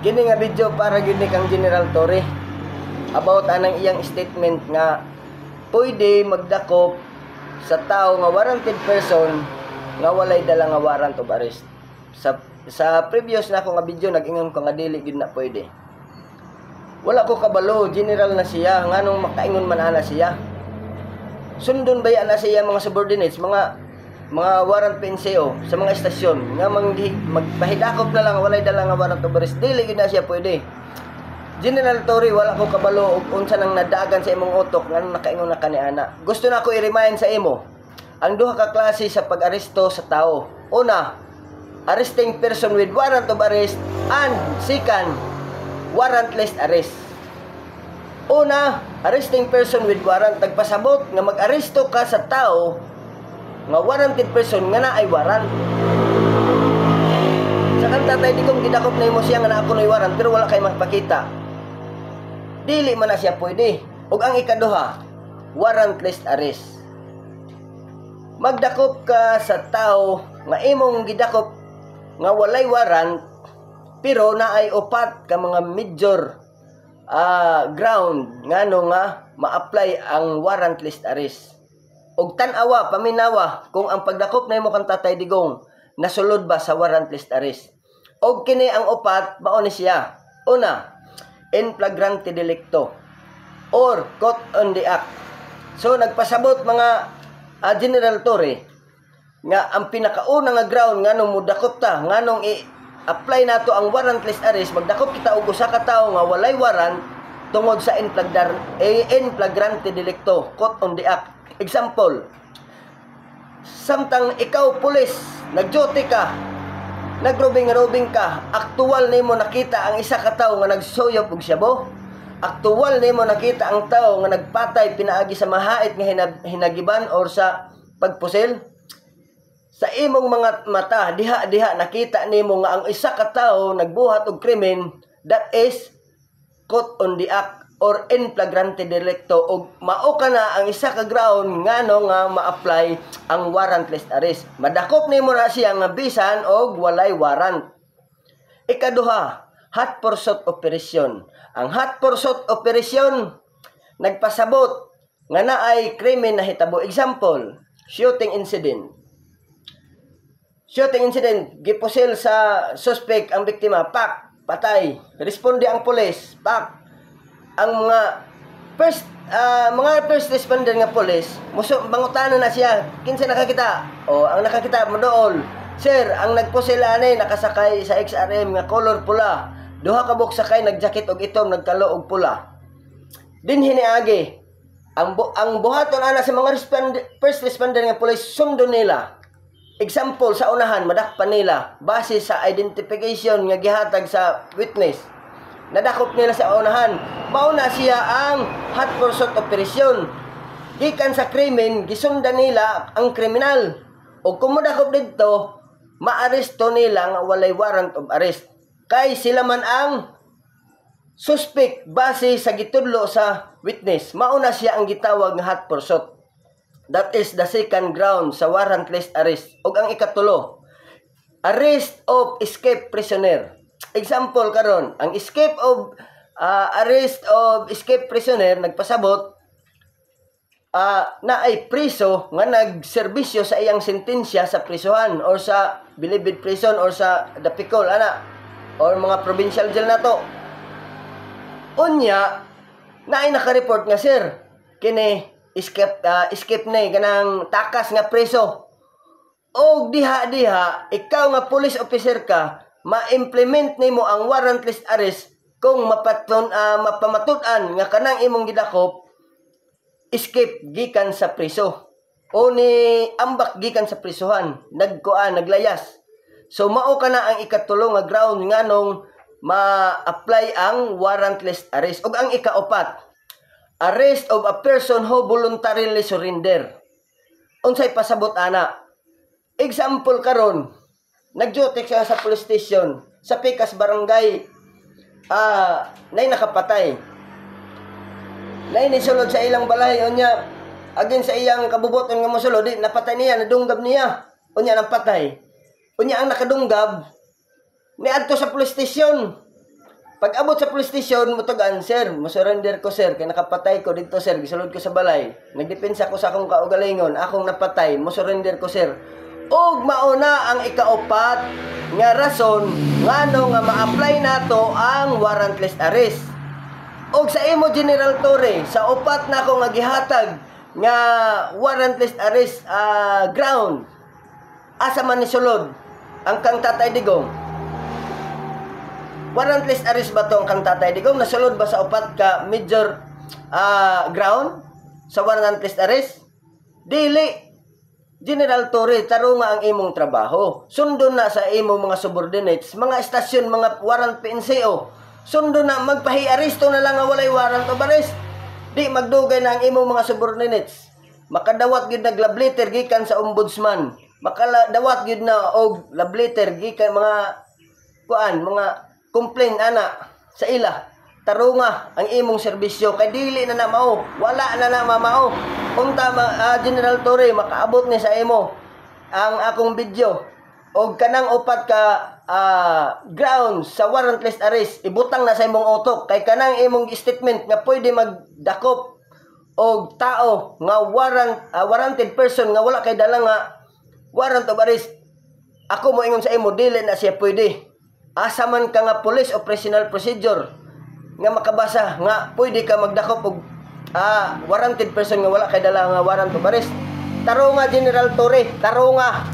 Gini nga video para gini kang General Torre about anang iyang statement nga pwede magdakop sa tao nga warranted person nga walay dala nga warrant of arrest. Sa previous na ako nga video nag-ingon ko nga dili gid na pwede. Wala ko kabalo, general na siya, nganong makaingon man ana siya. Sundon ba yan na siya mga subordinates, mga warrant PNCO sa mga estasyon nga magpahidakop na lang walay dala nga warrant of arrest, dili gid na siya pwede. General Torre, wala ko kabalo og unsa nang nadagan sa imong utok nga nakaingon na kaniana. Gusto na ko i-remind sa imo ang duha ka klase sa pag-aresto sa tao. Una, arresting person with warrant of arrest, and second, warrantless arrest. Una, arresting person with warrant, nagpasabot nga mag-aresto ka sa tao nga warranted person nga naay warrant. Sa kanta tayo di kong gidakop na imo siya nga na ako na'y warrant pero wala kay magpakita, dili man na siya pwede. Ug ang ikaduha, warrantless arrest. Magdakop ka sa tao nga imong gidakop nga walay warrant pero naay upat ka mga major ground ngano nga ma-apply ang warrantless arrest. Og tan-awa, paminawa kung ang pagdakop na imo kang Tatay Digong nasulod ba sa warrantless arrest. Og kini ang upat mao ni siya. Una, in flagrante delicto or caught on the act. So nagpasabot mga General Torre nga ang pinakauna nga ground nganong mudakop ta, nganong i-apply nato ang warrantless arrest, magdakop kita og usa ka tawo nga walay warrant tungod sa in flagrante delicto, caught on the act. Example, samtang ikaw pulis, nagduty ka, nagrobing-robing ka, aktuwal nimo nakita ang isa ka tawo nga nagsuyop og syabo, aktuwal nimo nakita ang tawo nga nagpatay pinaagi sa mahait nga hinagiban or sa pagpusil. Sa imong mga mata, diha-diha nakita nimo nga ang isa ka tawo nagbuhat og krimen, that is caught on the act or in flagrante delicto, og mao ka na ang isa ka ground ngano nga ma-apply ang warrantless arrest. Madakop nimo na siya nga bisan og walay warrant. Ikaduha, hot pursuit operation. Ang hot pursuit operation nagpasabot nga naay krimen na hitabo. Example, shooting incident. Shooting incident, gipusil sa suspect ang biktima, pak, patay. Responde ang pulis, pak. Ang mga first responder nga pulis, mangutana na siya, kinsa nakakita? O, ang nakakita mo dool, sir, ang nagpusil ani nakasakay sa XRM nga color pula. Duha ka buok sakay, nagjakit og itom, nagkalo og pula. Dinhi niagi, ang buhaton ana sa mga first responder nga pulis, sundo nila. Example, sa unahan, madakpan nila base sa identification nga gihatag sa witness. Nadakop nila sa unahan. Mauna siya ang hot pursuit operation. Gikan sa krimen, gisundan nila ang kriminal. O kung madakop dito, maaresto nila nga walay warrant of arrest. Kay sila man ang suspect base sa gitudlo sa witness. Mauna siya ang gitawag nga hot pursuit. That is the second ground sa warrantless arrest. O ang ikatulo, arrest of escape prisoner. Example karon, ang arrest of escape prisoner nagpasabot na ay priso nga nagserbisyo sa iyang sentensya sa prisuhan or sa Bilibid prison or sa Dapicol ana or mga provincial jail nato. Unya naay naka-report nga sir, kini escape na kanang takas nga preso. Og diha-diha ikaw nga police officer ka, ma-implement nimo ang warrantless arrest kung mapamatud-an nga kanang imong gidakop escape gikan sa priso o ni ambak gikan sa prisuhan, naglayas. So mao kana ang ikatulo nga ground nganong ma-apply ang warrantless arrest. Ug ang ikaapat, arrest of a person who voluntarily surrender. Unsay pasabot ana? Example karon, nagduty siya sa police station, sa Pikas Barangay, nay nakapatay. Nay nisulod sa ilang balay, unya, agin sa iyang kabubuton nga mosulod, napatay niya, nadunggab niya, unya nang patay. Unya ang nakadunggab, niadto sa police station, Pag abot sa police station, mutugan, sir, musurrender ko, sir, kaya nakapatay ko dito, sir, gisulod ko sa balay. Nagdepensa ko sa akong kaugalingon, akong napatay, musurrender ko, sir. Og mauna ang ikaupat nga rason ngano nga ma-apply nato ang warrantless arrest. Og sa imo General Torre, sa upat na ako nga gihatag nga warrantless arrest ground, asa man ni sulod ang kang Tatay Digong? Warrantless arrest ba to ang kang Tatay Digong? Nasulod ba sa upat ka major ground sa warrantless arrest? Dili. General Torre, taro nga ang imong trabaho. Sundo na sa imong mga subordinates, mga estasyon, mga warrant PNCO. Sundo na, magpahi-aresto na lang nga walay warrant of arrest. Di, magdugay na ang imong mga subordinates. Makadawat yun na love letter gikan sa ombudsman. Makadawat yun na og love letter gikan mga complaint ana sa ila. Taro nga ang imong serbisyo kay dili na na mao, wala na na mamao. Unta General Torre, makaabot ni sa imo ang akong video og kanang upat ka grounds sa warrantless arrest, ibutang na sa imong utok kay kanang imong statement nga pwede magdakop og tao nga warranted person nga wala kay dala nga warrant of arrest. Ako mo ingon sa imo, dili na siya pwede. Asa man ka nga police operational procedure nga makabasa nga pwede ka magdakop og warranted person nga wala kay dala nga warrant of arrest. Taro nga General Torre, taro nga.